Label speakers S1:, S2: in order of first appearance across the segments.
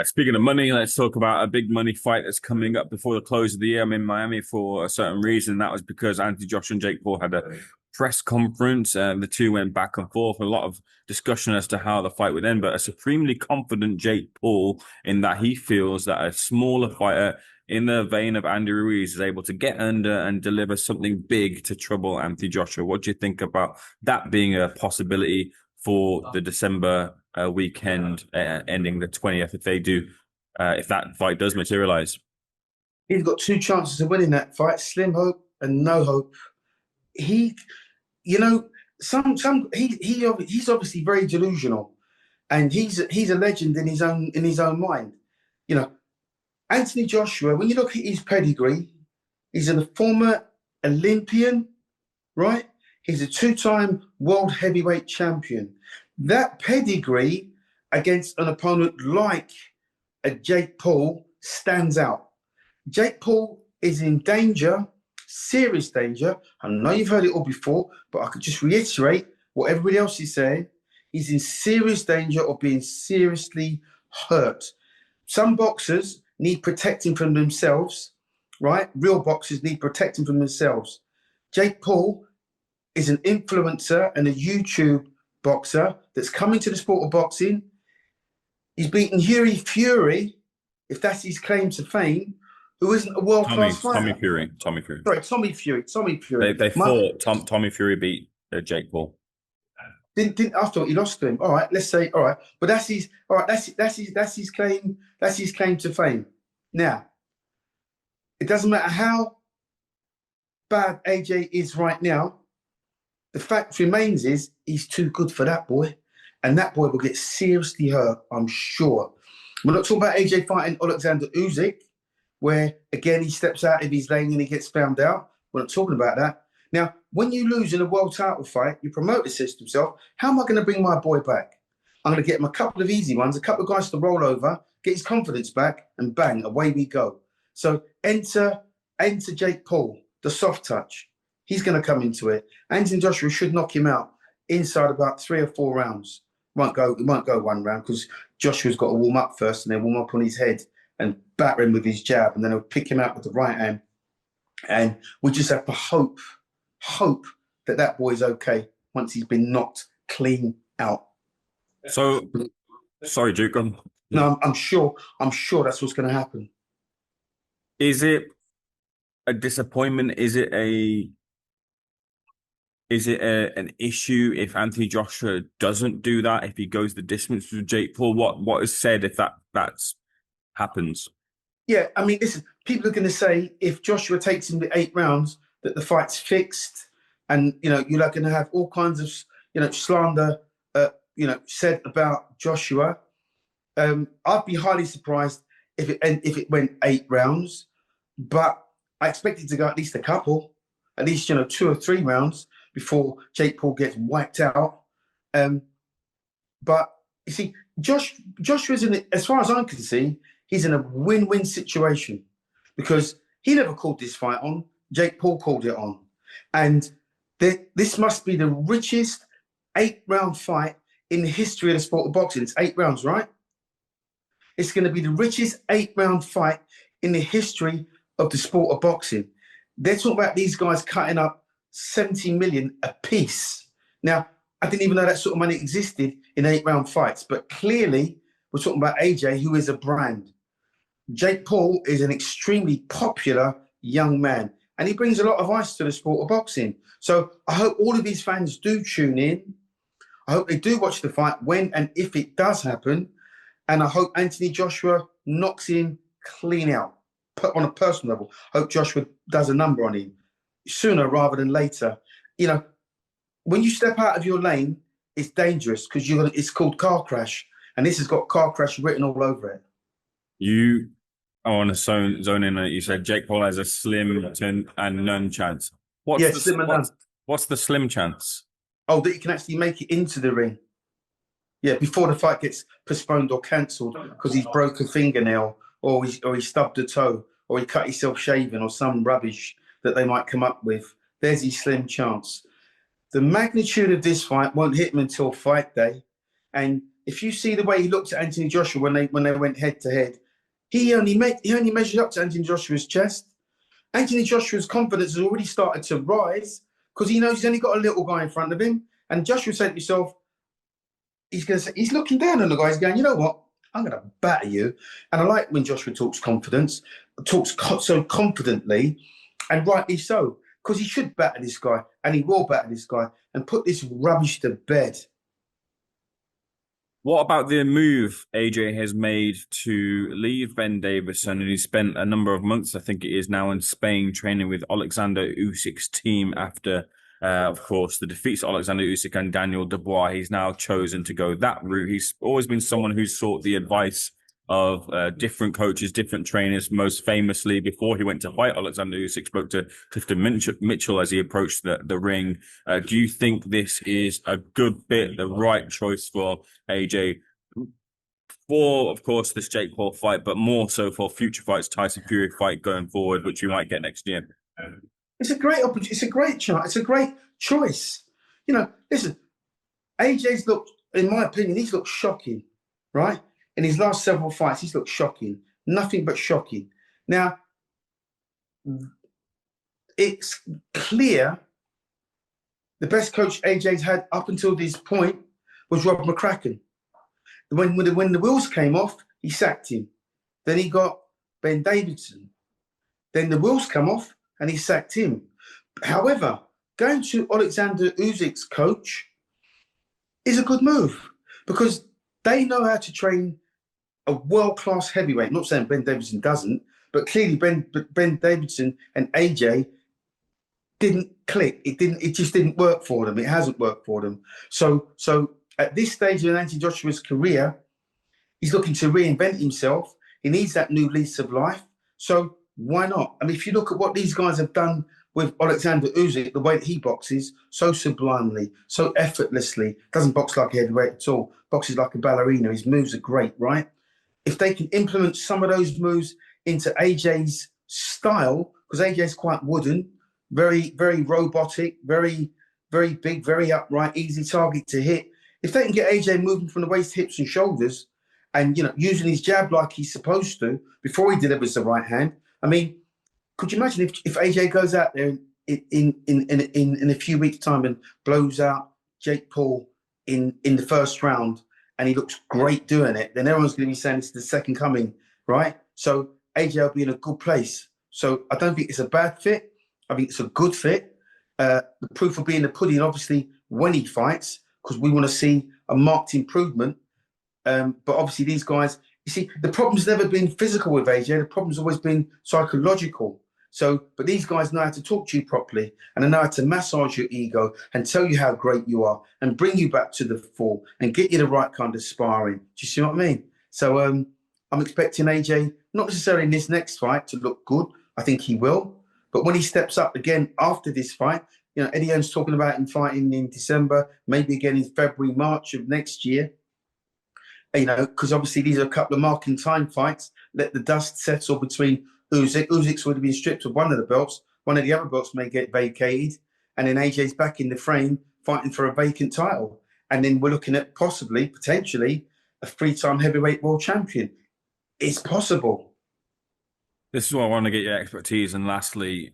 S1: Speaking of money, let's talk about a big money fight that's coming up before the close of the year. I'm in Miami for a certain reason. That was because Anthony Joshua and Jake Paul had a press conference. The two went back and forth. A lot of discussion as to how the fight would end, but a supremely confident Jake Paul in that he feels that a smaller fighter in the vein of Andy Ruiz is able to get under and deliver something big to trouble Anthony Joshua. What do you think about that being a possibility for the December weekend ending the 20th if that fight does materialize?
S2: He's got two chances of winning that fight: slim hope and no hope. He, you know, he's obviously very delusional, and he's a legend in his own mind. You know, Anthony Joshua. When you look at his pedigree, he's a former Olympian, right? He's a two-time world heavyweight champion. That pedigree against an opponent like a Jake Paul stands out. Jake Paul is in danger, serious danger. I know you've heard it all before, but I could just reiterate what everybody else is saying. He's in serious danger of being seriously hurt. Some boxers need protecting from themselves, right? Real boxers need protecting from themselves. Jake Paul is an influencer and a YouTube boxer that's coming to the sport of boxing. He's beaten Yuri Fury, if that's his claim to fame, who isn't a world-class fighter.
S1: Tommy Fury.
S2: Sorry, Tommy Fury.
S1: They fought. Tommy Fury beat Jake Paul.
S2: Didn't I thought he lost to him. All right, let's say all right, but that's his claim. That's his claim to fame. Now, it doesn't matter how bad AJ is right now. The fact remains is he's too good for that boy, and that boy will get seriously hurt, I'm sure. We're not talking about AJ fighting Alexander Usyk, where again he steps out of his lane and he gets found out. We're not talking about that. Now, when you lose in a world title fight, your promoter says to himself, how am I going to bring my boy back? I'm going to get him a couple of easy ones, a couple of guys to roll over, get his confidence back, and bang, away we go. So enter Jake Paul, the soft touch. He's going to come into it. Anthony Joshua should knock him out inside about 3 or 4 rounds. It won't go 1 round because Joshua's got to warm up first and then warm up on his head and batter him with his jab, and then he'll pick him out with the right hand. And we just have to hope that boy's okay once he's been knocked clean out.
S1: So, sorry, Duke.
S2: No, I'm sure that's what's going to happen.
S1: Is it a disappointment? Is it an issue if Anthony Joshua doesn't do that? If he goes the distance with Jake Paul, what is said if that happens?
S2: Yeah, I mean, listen, people are going to say if Joshua takes him to 8 rounds, that the fight's fixed, and you're going to have all kinds of slander, said about Joshua. I'd be highly surprised if it went 8 rounds, but I expect it to go at least a couple, at least 2 or 3 rounds before Jake Paul gets wiped out. But you see, Joshua's as far as I can see, he's in a win-win situation because he never called this fight on. Jake Paul called it on. And this must be the richest 8-round fight in the history of the sport of boxing. It's 8 rounds, right? It's going to be the richest 8-round fight in the history of the sport of boxing. They're talking about these guys cutting up 70 million a piece. Now, I didn't even know that sort of money existed in 8-round fights, but clearly we're talking about AJ, who is a brand. Jake Paul is an extremely popular young man, and he brings a lot of ice to the sport of boxing. So I hope all of these fans do tune in. I hope they do watch the fight when and if it does happen. And I hope Anthony Joshua knocks him clean out on a personal level. I hope Joshua does a number on him sooner rather than later. When you step out of your lane, it's dangerous because it's called car crash. And this has got car crash written all over it.
S1: You are on a zone in it. You said Jake Paul has a slim and none chance.
S2: Slim and none.
S1: What's the slim chance?
S2: Oh, that he can actually make it into the ring. Yeah, before the fight gets postponed or cancelled because he's broke a fingernail or he stubbed a toe or he cut himself shaving or some rubbish that they might come up with. There's his slim chance. The magnitude of this fight won't hit him until fight day. And if you see the way he looked at Anthony Joshua when they went head to head, he only measured up to Anthony Joshua's chest. Anthony Joshua's confidence has already started to rise because he knows he's only got a little guy in front of him. And Joshua said to himself, he's looking down on the guy. He's going, you know what? I'm going to batter you. And I like when Joshua talks confidence, talks so confidently, and rightly so, because he should batter this guy, and he will batter this guy and put this rubbish to bed.
S1: What about the move AJ has made to leave Ben Davison, and he spent a number of months, I think it is now, in Spain training with Alexander Usyk's team after, of course, the defeats of Alexander Usyk and Daniel Dubois. He's now chosen to go that route. He's always been someone who's sought the advice of different coaches, different trainers. Most famously, before he went to fight Alexander Usyk, spoke to Clifton Mitchell as he approached the ring. Do you think this is a good bit, the right choice for AJ for, of course, this Jake Paul fight, but more so for future fights, Tyson Fury fight going forward, which we might get next year?
S2: It's a great opportunity. It's a great chance. It's a great choice. You know, listen, AJ's looked, in my opinion, he's looked shocking, right? In his last several fights, he's looked shocking. Nothing but shocking. Now, it's clear the best coach AJ's had up until this point was Rob McCracken. When the wheels came off, he sacked him. Then he got Ben Davidson. Then the wheels come off and he sacked him. However, going to Alexander Usyk's coach is a good move because they know how to train a world-class heavyweight. I'm not saying Ben Davidson doesn't, but clearly Ben Davidson and AJ didn't click. It just didn't work for them. It hasn't worked for them. So at this stage in Anthony Joshua's career, he's looking to reinvent himself. He needs that new lease of life. So why not? I mean, if you look at what these guys have done with Alexander Usyk, the way that he boxes, so sublimely, so effortlessly, doesn't box like a heavyweight at all, boxes like a ballerina. His moves are great, right? If they can implement some of those moves into AJ's style, because AJ's quite wooden, very, very robotic, very, very big, very upright, easy target to hit. If they can get AJ moving from the waist, hips, and shoulders, and using his jab like he's supposed to before he delivers the right hand, I mean, could you imagine if AJ goes out there in a few weeks' time and blows out Jake Paul in the first round, and he looks great doing it? Then everyone's going to be saying it's the second coming, right? So AJ will be in a good place. So I don't think it's a bad fit. I think it's a good fit. The proof will be in the pudding, obviously, when he fights, because we want to see a marked improvement. But obviously these guys, you see, the problem's never been physical with AJ. The problem's always been psychological. So, but these guys know how to talk to you properly, and they know how to massage your ego and tell you how great you are and bring you back to the fore and get you the right kind of sparring. Do you see what I mean? So I'm expecting AJ, not necessarily in this next fight, to look good. I think he will. But when he steps up again after this fight, Eddie Hearn's talking about him fighting in December, maybe again in February, March of next year. Because obviously these are a couple of marking time fights. Let the dust settle between Usyk. Usyk's would have been stripped of one of the belts. One of the other belts may get vacated. And then AJ's back in the frame fighting for a vacant title. And then we're looking at possibly, potentially, a 3-time heavyweight world champion. It's possible.
S1: This is what I want to get your expertise. And lastly,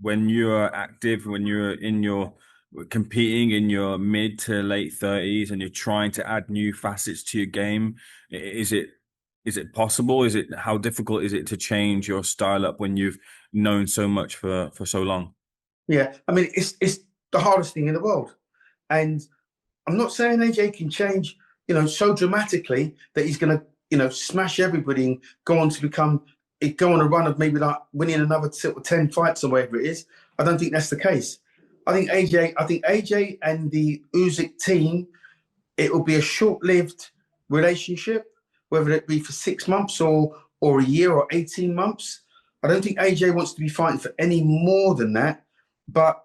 S1: when you're active, when you're competing in your mid to late 30s and you're trying to add new facets to your game, is it possible? How difficult is it to change your style up when you've known so much for so long?
S2: Yeah, I mean, it's the hardest thing in the world. And I'm not saying AJ can change, so dramatically that he's going to, smash everybody and go on a run of maybe like winning another 10 fights or whatever it is. I don't think that's the case. I think AJ and the Usyk team, it will be a short-lived relationship, whether it be for 6 months or a year or 18 months. I don't think AJ wants to be fighting for any more than that. But,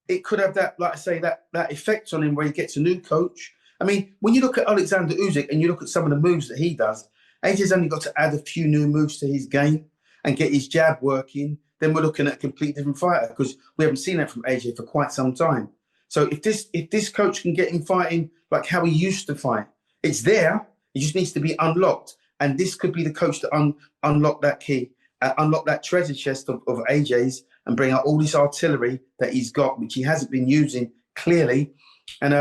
S2: it could have that, like I say, that effect on him where he gets a new coach. I mean, when you look at Alexander Usyk and you look at some of the moves that he does, AJ's only got to add a few new moves to his game and get his jab working. Then we're looking at a completely different fighter because we haven't seen that from AJ for quite some time. So if this coach can get him fighting like how he used to fight, It's there. It just needs to be unlocked. And this could be the coach to unlock that key, unlock that treasure chest of AJ's and bring out all this artillery that he's got, which he hasn't been using clearly. And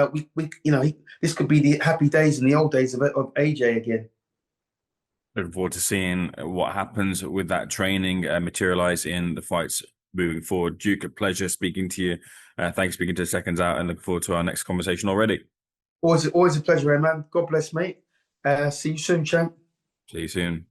S2: this could be the happy days and the old days of AJ again.
S1: Looking forward to seeing what happens with that training materialize in the fights moving forward. Duke, a pleasure speaking to you. Thanks for speaking to Seconds Out, and look forward to our next conversation already.
S2: Always a pleasure, man. God bless, mate. See you soon, champ.
S1: See you soon.